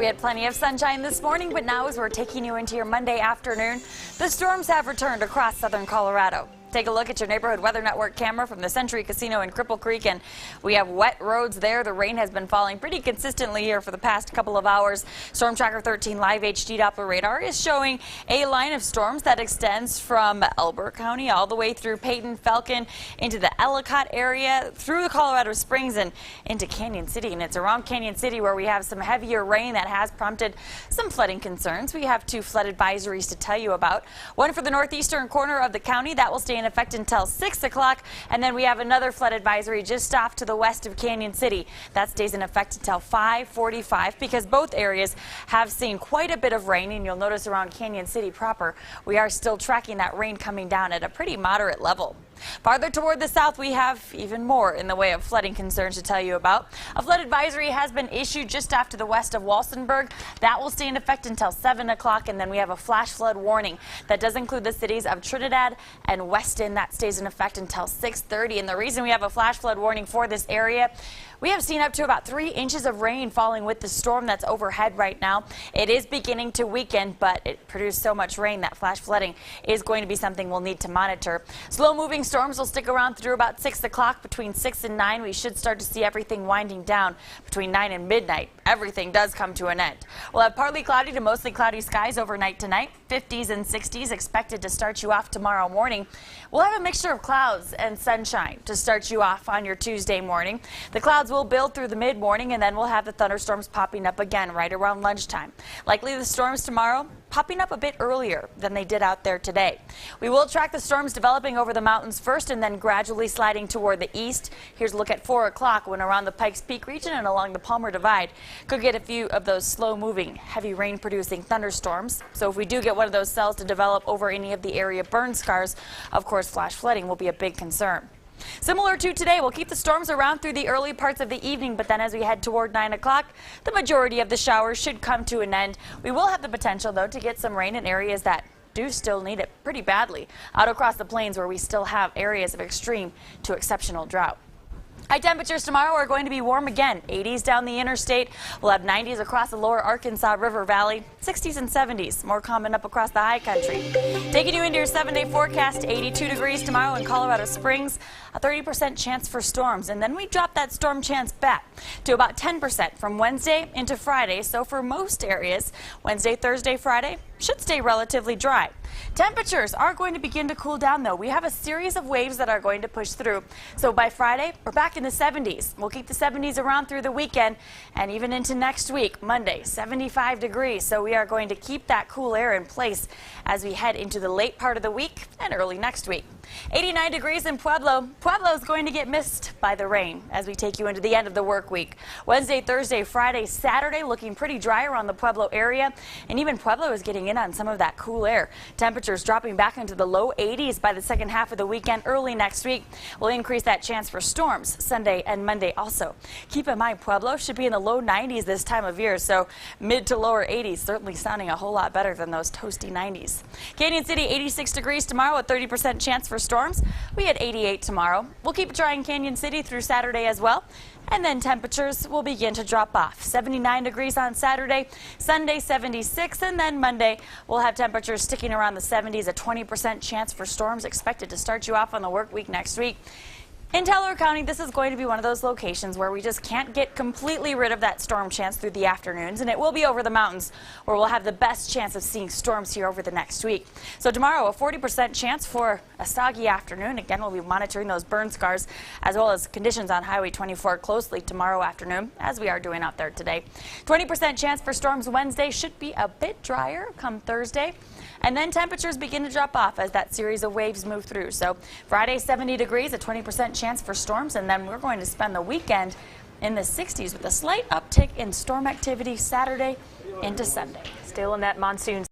We had plenty of sunshine this morning, but now as we're taking you into your Monday afternoon, the storms have returned across southern Colorado. Take a look at your neighborhood weather network camera from the Century Casino in Cripple Creek, and we have wet roads there. The rain has been falling pretty consistently here for the past couple of hours. Storm Tracker 13 Live HD Doppler radar is showing a line of storms that extends from Elbert County all the way through Peyton, Falcon, into the Ellicott area, through the Colorado Springs and into Canyon City. And it's around Canyon City where we have some heavier rain that has prompted some flooding concerns. We have two flood advisories to tell you about. One for the northeastern corner of the county that will stay in effect until 6 o'clock, and then we have another flood advisory just off to the west of Canyon City that stays in effect until 5:45 because both areas have seen quite a bit of rain, and you'll notice around Canyon City proper we are still tracking that rain coming down at a pretty moderate level. Farther toward the south, we have even more in the way of flooding concerns to tell you about. A flood advisory has been issued just off to the west of Walsenburg. That will stay in effect until 7 o'clock, and then we have a flash flood warning that does include the cities of Trinidad and Weston. That stays in effect until 6:30. And the reason we have a flash flood warning for this area, we have seen up to about 3 inches of rain falling with the storm that's overhead right now. It is beginning to weaken, but it produced so much rain that flash flooding is going to be something we'll need to monitor. Slow-moving storms will stick around through about 6 o'clock. Between 6 and 9, we should start to see everything winding down. Between 9 and midnight, everything does come to an end. We'll have partly cloudy to mostly cloudy skies overnight tonight. 50s and 60s expected to start you off tomorrow morning. We'll have a mixture of clouds and sunshine to start you off on your Tuesday morning. The clouds will build through the mid-morning, and then we'll have the thunderstorms popping up again right around lunchtime. Likely the storms tomorrow popping up a bit earlier than they did out there today. We will track the storms developing over the mountains first and then gradually sliding toward the east. Here's a look at 4 o'clock when around the Pikes Peak region and along the Palmer Divide. Could get a few of those slow-moving, heavy rain-producing thunderstorms. So if we do get one of those cells to develop over any of the area burn scars, of course, flash flooding will be a big concern. Similar to today, we'll keep the storms around through the early parts of the evening, but then as we head toward 9 o'clock, the majority of the showers should come to an end. We will have the potential, though, to get some rain in areas that do still need it pretty badly, out across the plains where we still have areas of extreme to exceptional drought. High temperatures tomorrow are going to be warm again. 80s down the interstate. We'll have 90s across the lower Arkansas River Valley. 60s and 70s, more common up across the high country. Taking you into your 7-day forecast, 82 degrees tomorrow in Colorado Springs. A 30% chance for storms, and then we drop that storm chance back to about 10% from Wednesday into Friday. So for most areas, Wednesday, Thursday, Friday should stay relatively dry. Temperatures are going to begin to cool down, though. We have a series of waves that are going to push through. So by Friday, we're back in the 70s. We'll keep the 70s around through the weekend and even into next week. Monday, 75 degrees. So we are going to keep that cool air in place as we head into the late part of the week and early next week. 89 degrees in Pueblo. Pueblo is going to get missed by the rain as we take you into the end of the work week. Wednesday, Thursday, Friday, Saturday looking pretty dry around the Pueblo area, and even Pueblo is getting in on some of that cool air. Temperatures dropping back into the low 80s by the second half of the weekend. Early next week will increase that chance for storms Sunday and Monday also. Keep in mind, Pueblo should be in the low 90s this time of year, so mid to lower 80s, certainly sounding a whole lot better than those toasty 90s. Canyon City, 86 degrees tomorrow, a 30% chance for storms. We had 88 tomorrow. We'll keep it dry in Canyon City through Saturday as well. And then temperatures will begin to drop off. 79 degrees on Saturday, Sunday 76, and then Monday we'll have temperatures sticking around the 70s, a 20% chance for storms expected to start you off on the work week next week. In Teller County, this is going to be one of those locations where we just can't get completely rid of that storm chance through the afternoons, and it will be over the mountains where we'll have the best chance of seeing storms here over the next week. So tomorrow, a 40% chance for a soggy afternoon. Again, we'll be monitoring those burn scars as well as conditions on Highway 24 closely tomorrow afternoon, as we are doing out there today. 20% chance for storms Wednesday, should be a bit drier come Thursday. And then temperatures begin to drop off as that series of waves move through. So Friday, 70 degrees, a 20% chance for storms, and then we're going to spend the weekend in the 60s with a slight uptick in storm activity Saturday into Sunday. Still in that monsoon